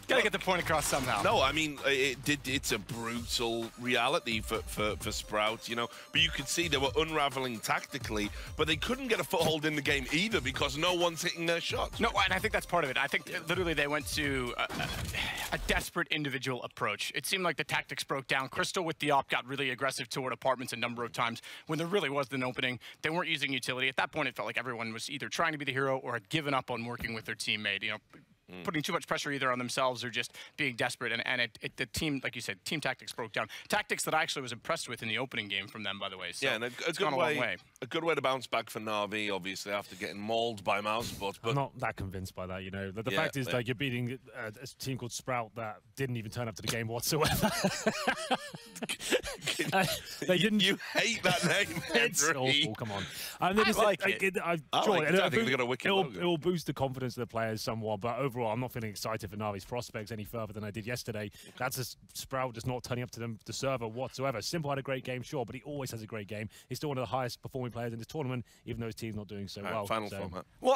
Gotta get the point across somehow. No, I mean, it's a brutal reality for Sprout, you know. But you could see they were unraveling tactically, but they couldn't get a foothold in the game either because no one's hitting their shots. No, and I think that's part of it. I think literally they went to a desperate individual approach. It seemed like the tactics broke down. Crystal with the op got really aggressive toward apartments a number of times when there really was an opening. They weren't using utility. At that point, it felt like everyone was either trying to be the hero or had given up on working with their teammate. You know, putting too much pressure either on themselves or just being desperate. And the team, like you said, team tactics broke down. Tactics that I actually was impressed with in the opening game from them, by the way. So yeah, and it's gone a long way. A good way to bounce back for Na'Vi, obviously, after getting mauled by Mousebot. But I'm not that convinced by that, you know. The fact is, like, you're beating a team called Sprout that didn't even turn up to the game whatsoever. They didn't. You hate that name. It's awful. Come on. I like it. I think they got a wicked logo. It will boost the confidence of the players somewhat, but overall, I'm not feeling excited for Navi's prospects any further than I did yesterday. That's a Sprout just not turning up to the server whatsoever. Simple had a great game, sure, but he always has a great game. He's still one of the highest performing players in this tournament, even though his team's not doing so well. Final format. Well,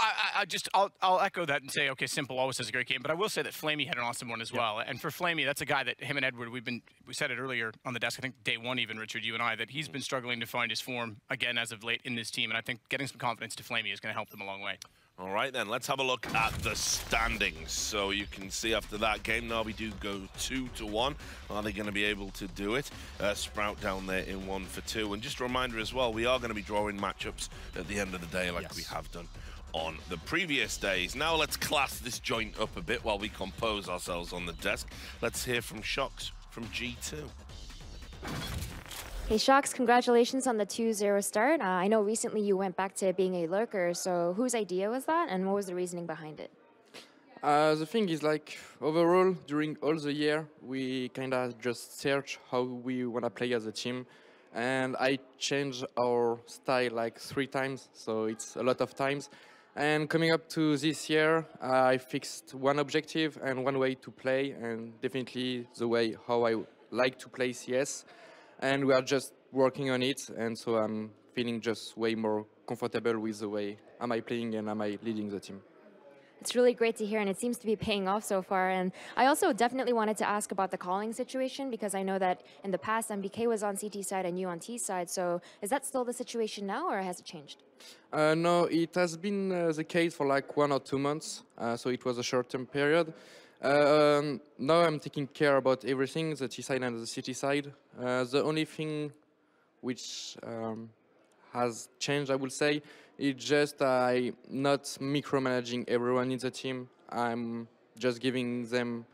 I'll echo that and say, okay, Simple always has a great game, but I will say that Flamey had an awesome one as well. And for Flamey, that's a guy that him and Edward, we said it earlier on the desk, I think day one even, Richard, you and I, that he's been struggling to find his form again as of late in this team, and I think getting some confidence to Flamey is going to help them a long way. All right, then, let's have a look at the standings. So you can see after that game, Na'Vi do go 2-1. Are they going to be able to do it? Sprout down there in 1 for 2. And just a reminder as well, we are going to be drawing matchups at the end of the day like we have done on the previous days. Now let's class this joint up a bit while we compose ourselves on the desk. Let's hear from Shocks from G2. Hey Shocks, congratulations on the 2-0 start. I know recently you went back to being a lurker, so whose idea was that and what was the reasoning behind it? The thing is, like, overall, during all the year, we kind of just search how we want to play as a team. And I changed our style like 3 times, so it's a lot of times. And coming up to this year, I fixed one objective and one way to play, and definitely the way how I like to play CS. And we are just working on it, and so I'm feeling just way more comfortable with the way am I playing and am I leading the team. It's really great to hear, and it seems to be paying off so far. And I also definitely wanted to ask about the calling situation, because I know that in the past, MBK was on CT side and you on T side. So is that still the situation now, or has it changed? No, it has been the case for like 1 or 2 months, so it was a short-term period. Now I'm taking care about everything, the T side and the CT side. The only thing which has changed, I would say, is just I'm not micromanaging everyone in the team. I'm just giving them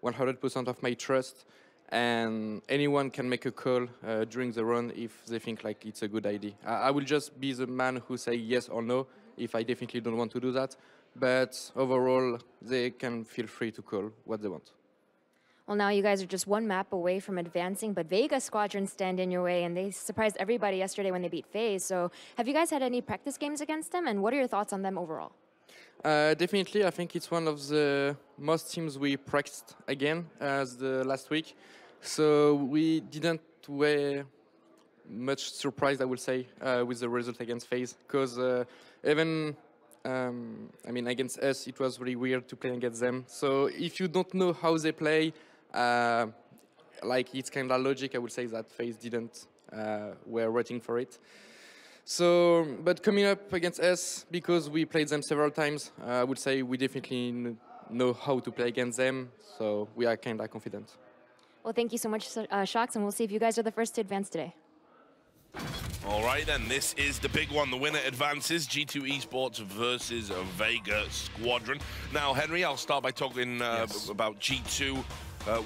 100% of my trust, and anyone can make a call during the run if they think like it's a good idea. I will just be the man who say yes or no if I definitely don't want to do that. But overall, they can feel free to call what they want. Well, now you guys are just one map away from advancing, but Vega Squadron stand in your way, and they surprised everybody yesterday when they beat FaZe. So have you guys had any practice games against them, and what are your thoughts on them overall? Definitely, I think it's one of the most teams we practiced again as the last week. So we didn't were much surprised, I would say, with the result against FaZe, because even I mean, against us, it was really weird to play against them. So if you don't know how they play, like it's kind of logic, I would say that FaZe didn't were waiting for it. So, but coming up against us, because we played them several times, I would say we definitely know how to play against them. So we are kind of confident. Well, thank you so much, Shox, and we'll see if you guys are the first to advance today. All right, then, this is the big one. The winner advances, G2 Esports versus Vega Squadron. Now, Henry, I'll start by talking about G2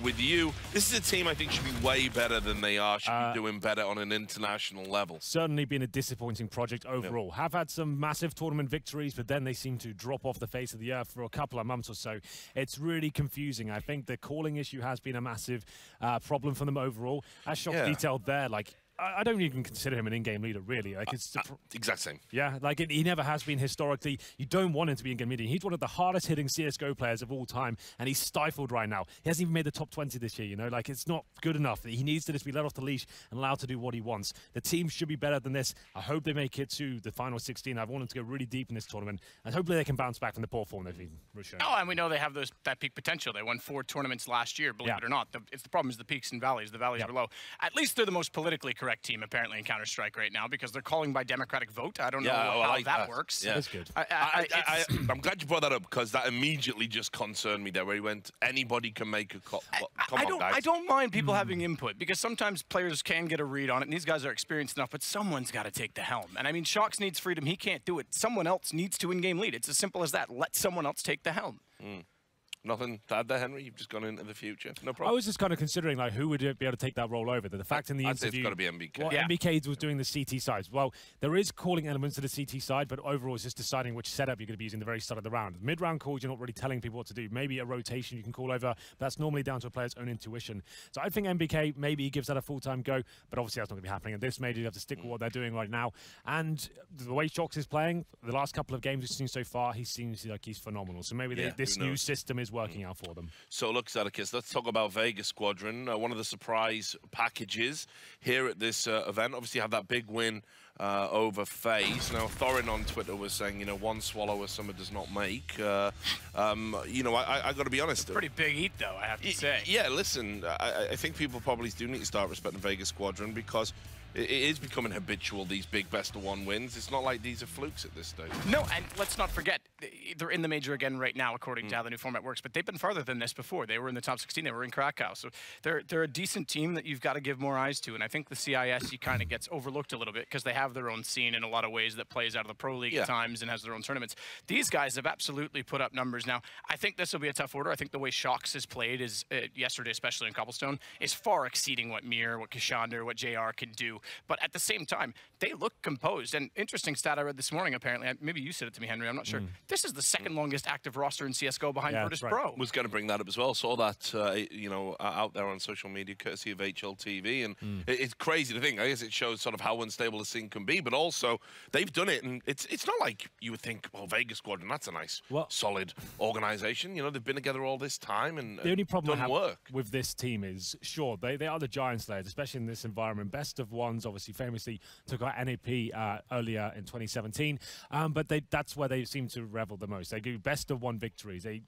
with you. This is a team I think should be way better than they are, should be doing better on an international level. Certainly been a disappointing project overall. Have had some massive tournament victories, but then they seem to drop off the face of the earth for a couple of months or so. It's really confusing. I think the calling issue has been a massive problem for them overall. As Shox detailed there, like, I don't even consider him an in-game leader, really. Like it's exact same. Yeah, like he never has been historically. You don't want him to be in-game leader. He's one of the hardest-hitting CS:GO players of all time, and he's stifled right now. He hasn't even made the top 20 this year. You know, like it's not good enough. He needs to just be let off the leash and allowed to do what he wants. The team should be better than this. I hope they make it to the final 16. I want them to go really deep in this tournament, and hopefully they can bounce back from the poor form they've been showing. Oh, and we know they have that peak potential. They won 4 tournaments last year, believe it or not. The problem is the peaks and valleys. The valleys are low. At least they're the most politically correct team, apparently, in Counter-Strike right now, because they're calling by democratic vote. I don't know how that works. Yeah. That's good. I'm glad you brought that up, because that immediately just concerned me there, where he went, anybody can make a call. I don't mind people having input, because sometimes players can get a read on it, and these guys are experienced enough, but someone's got to take the helm. And I mean, Shox needs freedom. He can't do it. Someone else needs to in-game lead. It's as simple as that. Let someone else take the helm. Nothing to add there, Henry? You've just gone into the future. No problem. I was just kind of considering like who would be able to take that role over. The fact in the I'd say interview, it's got to be MBK. Well, MBK was doing the CT side. Well, there is calling elements to the CT side, but overall it's just deciding which setup you're going to be using the very start of the round. Mid-round calls, you're not really telling people what to do. Maybe a rotation you can call over, but that's normally down to a player's own intuition. So I think MBK, maybe he gives that a full-time go, but obviously that's not going to be happening. And this maybe you have to stick with what they're doing right now. And the way Shox is playing, the last couple of games we've seen so far, he seems like he's phenomenal. So maybe this new system is working out for them. So look, Sadakis, let's talk about Vega Squadron. One of the surprise packages here at this event. Obviously, have that big win over FaZe. Now, Thorin on Twitter was saying, you know, one swallow a summer does not make. You know, I got to be honest. Pretty big eat, though, I have to say. Yeah, listen, I think people probably do need to start respecting Vega Squadron, because it is becoming habitual, these big best-of-1 wins. It's not like these are flukes at this stage. No, and let's not forget, they're in the major again right now, according to how the new format works, but they've been farther than this before. They were in the top 16. They were in Krakow. So they're a decent team that you've got to give more eyes to, and I think the CIS kind of gets overlooked a little bit because they have their own scene in a lot of ways that plays out of the Pro League at times and has their own tournaments. These guys have absolutely put up numbers. Now, I think this will be a tough order. I think the way Shox has played is, yesterday, especially in Cobblestone, is far exceeding what Mir, what Kashander, what JR can do. But at the same time, they look composed. And interesting stat I read this morning, apparently, maybe you said it to me, Henry, I'm not sure. This is the second longest active roster in CSGO behind Virtus Pro. Was going to bring that up as well. Saw that, you know, out there on social media, courtesy of HLTV. And it's crazy to think. I guess it shows sort of how unstable the scene can be. But also, they've done it. And it's not like you would think, well, Vega Squadron, that's a nice, solid organization. You know, they've been together all this time and the only problem I have work with this team is, sure, they are the Giant Slayers, especially in this environment. Best of ones, obviously, famously took out NAP earlier in 2017, but that's where they seem to revel the most. They do best of 1 victories. They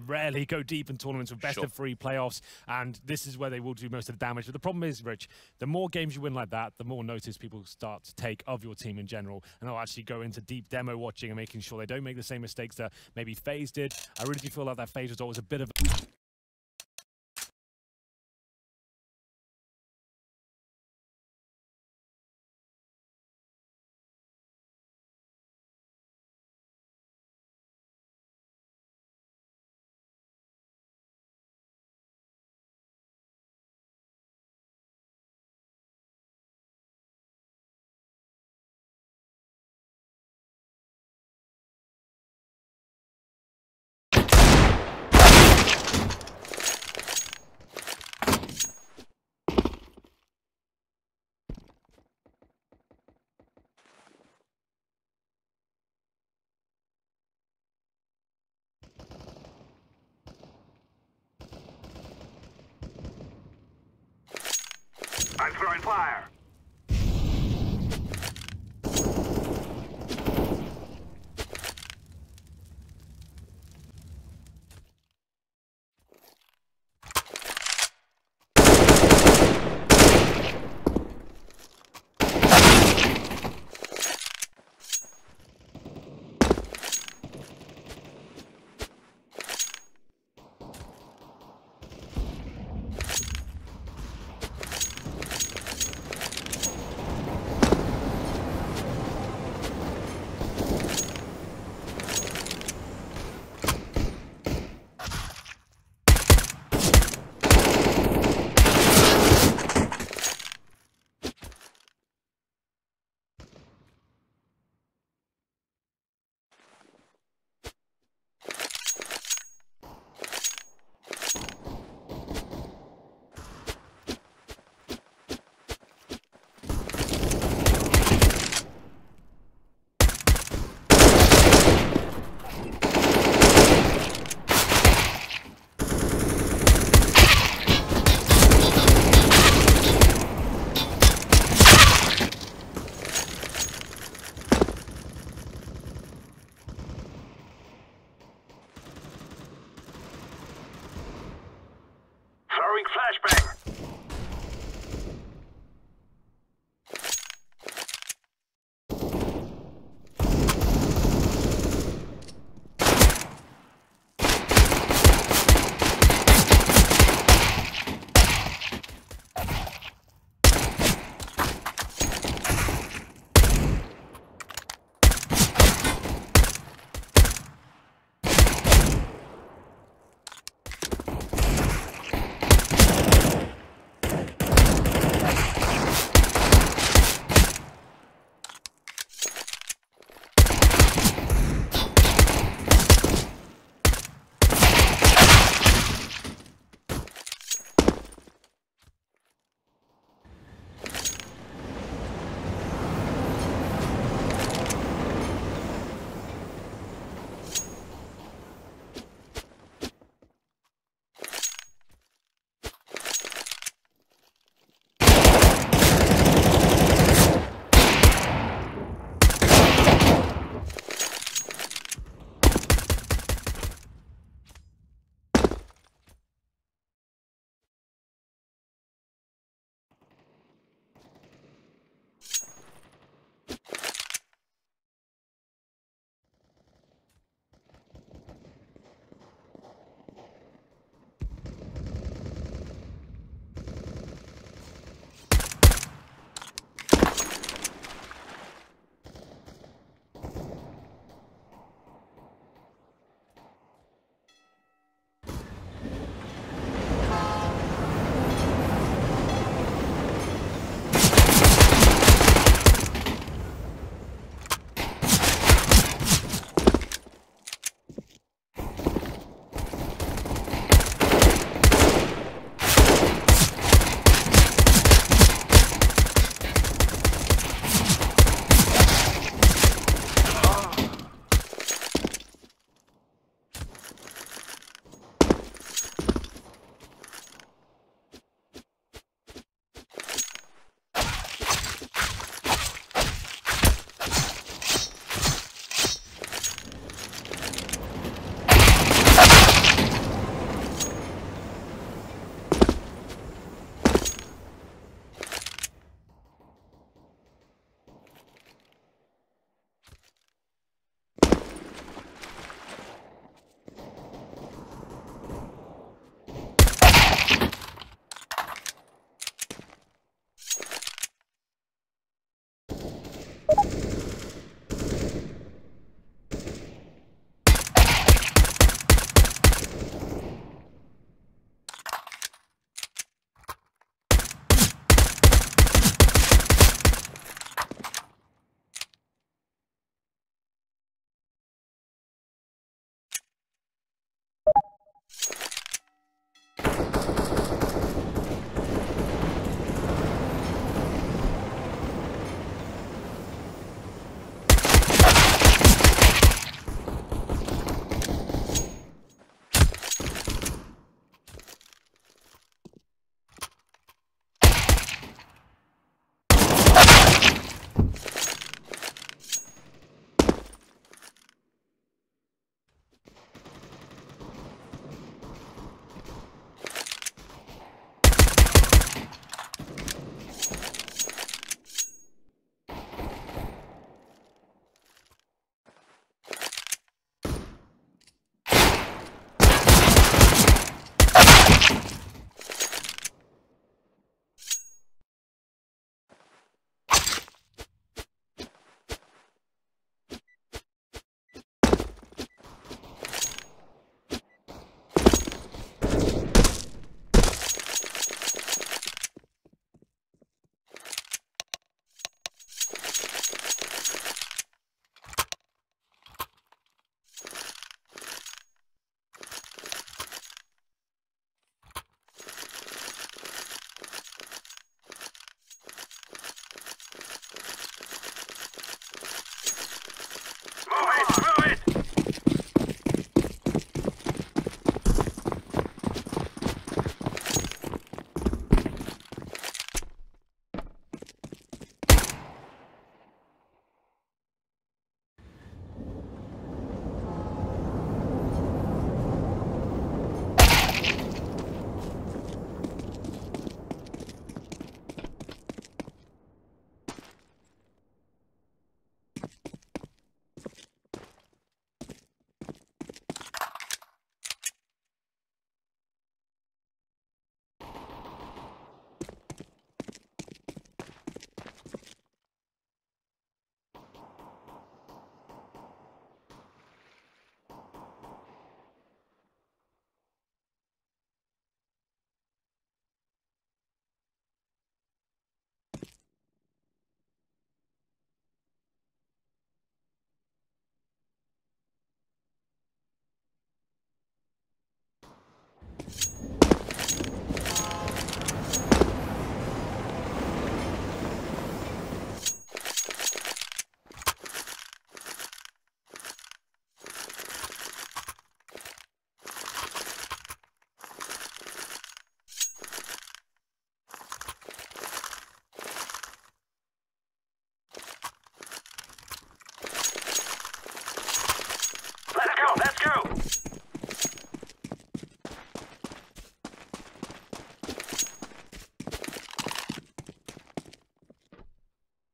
rarely go deep in tournaments with best of 3 playoffs, and this is where they will do most of the damage. But the problem is, Rich, the more games you win like that, the more notice people start to take of your team in general, and they'll actually go into deep demo watching and making sure they don't make the same mistakes that maybe FaZe did. I really do feel like that FaZe result was a bit of Throwing fire.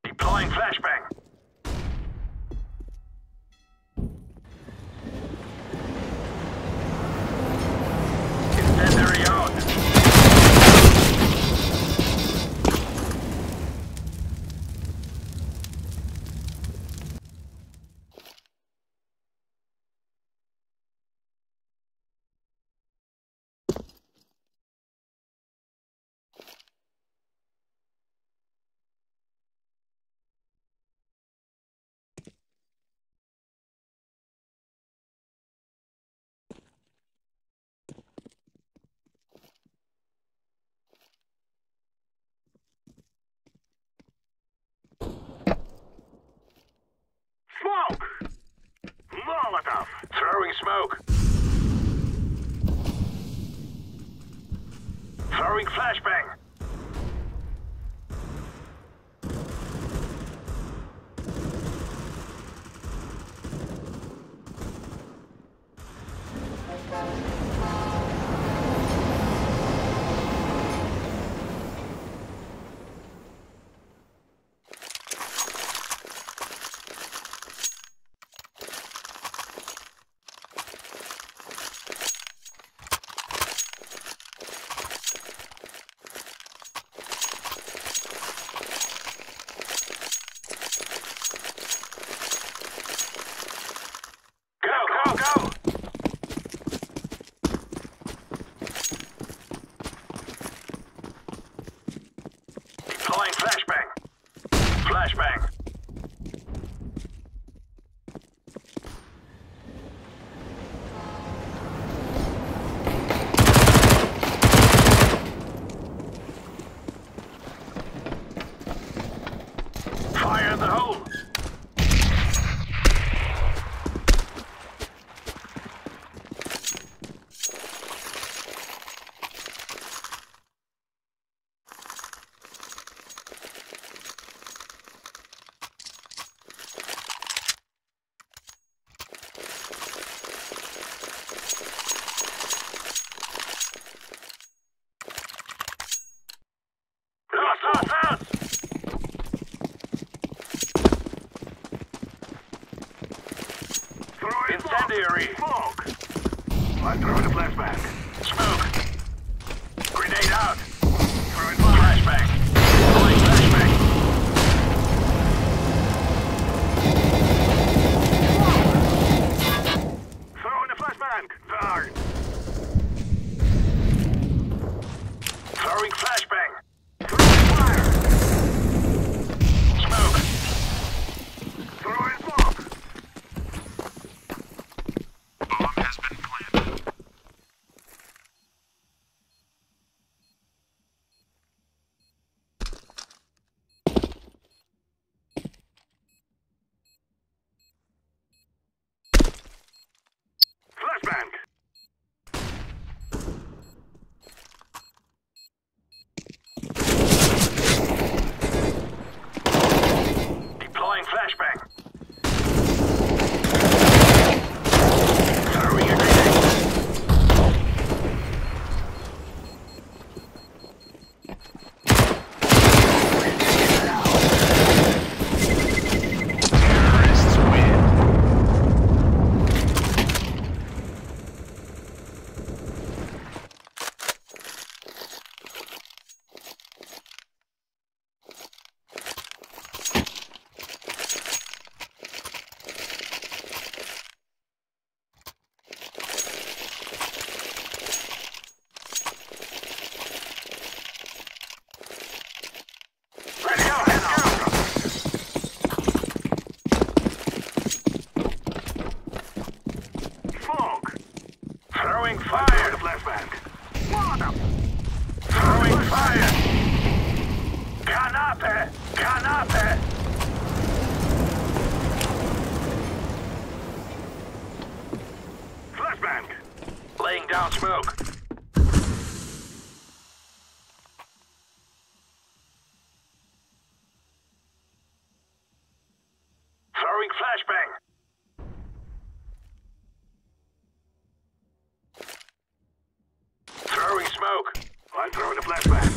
Deploying flashbang. Incendiary out. Smoke! Molotov! Throwing smoke! Throwing flashbang! Go! Deploying flashbang. Flashbang. Fire in the hole. Nos! Throwing incendiary. Smoke. I'm throwing a flashbang. Smoke. Grenade out. Throwing flashbang. Throwing flashbang. Throwing a flashbang. Darn. Throwing flashbang. Throwing fire. Smoke. Throwing smoke. Bomb has been planted. Flashbang. Deploying flashbang. Throwing a grenade. Terrorists win. Let's go, Smoke. Throwing fire. The flashbang. Throwing fire. Canape. Canape. Flashbang. Laying down smoke. Throwing flashbang. Throwing smoke. I'm throwing a flashbang.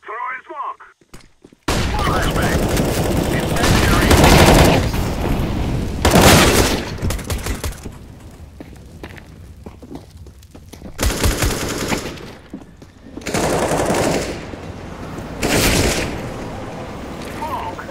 Throwing smoke. Flashbang. Incendiary. Smoke.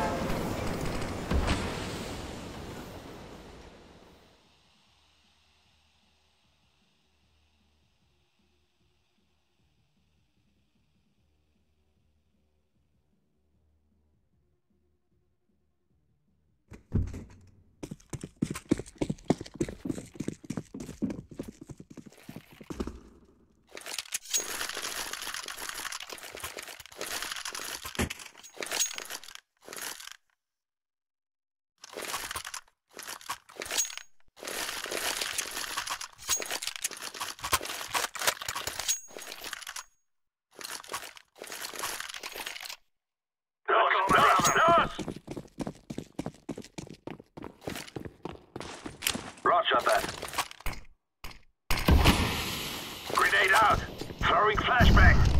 Roger that. Grenade out. Throwing flashbang.